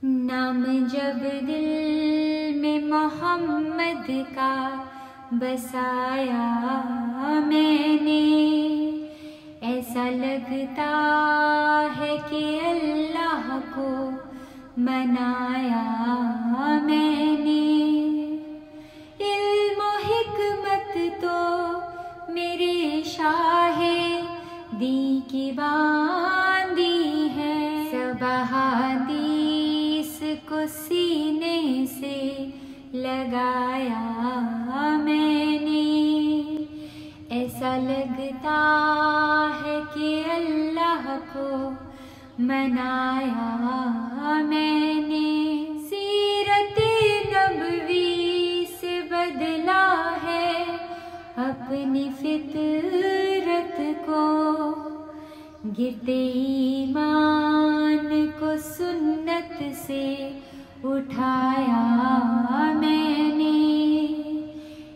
نام جب دل میں محمد کا بسایا میں نے، ایسا لگتا ہے کہ اللہ کو منایا میں نے۔ علم و حکمت تو میرے شاہ دی کی باندھی ہے، سب احادیث کو سینے سے لگایا میں نے۔ ایسا لگتا ہے کہ اللہ کو منایا میں نے۔ سیرت نبوی سے بدلا ہے اپنی فطرت کو، گرتے ایمان کو سنت سے اٹھایا میں نے۔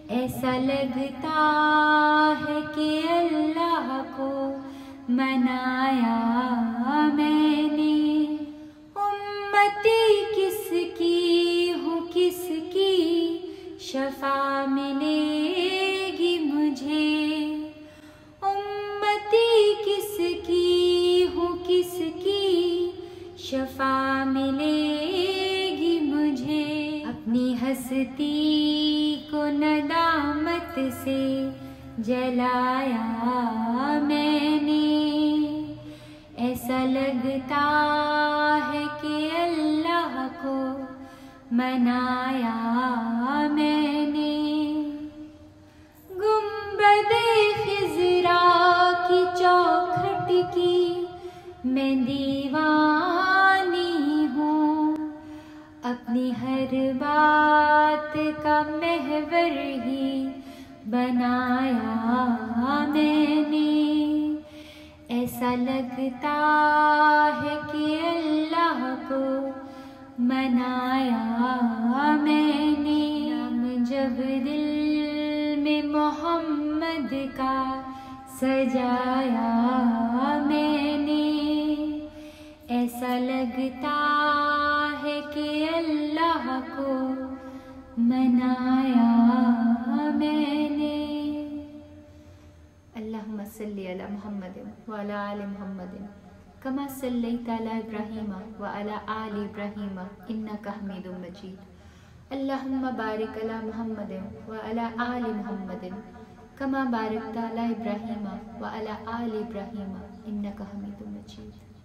ایسا لگتا ہے کہ اللہ کو منایا میں نے۔ امتی کس کی ہوں، کس کی شفا ملے گی مجھے، امتی کس کی ہوں، کس کی شفا ملے گی مجھے۔ اپنی ہستی کو ندامت سے جلایا میں نے۔ ایسا لگتا ہے کہ اللہ کو منایا میں نے۔ گنبد خضرا کی چوکھٹ کی میں دیوانی ہوں، اپنی ہر بات کا محور ہی بنایا میں نے۔ ایسا لگتا ہے کہ اللہ کو منایا میں نے۔ نام جب دل میں محمد کا سجایا میں نے، ایسا لگتا ہے کہ اللہ کو منایا میں نے۔ اللہم صلی علی محمد وعلی آل محمد کما صلیت علی ابراہیم وعلی آل ابراہیم انک حمید مجید۔ اللہم بارک علی محمد وعلی آل محمد کما بارکت علی ابراہیم وعلی آل ابراہیم انک حمید مجید۔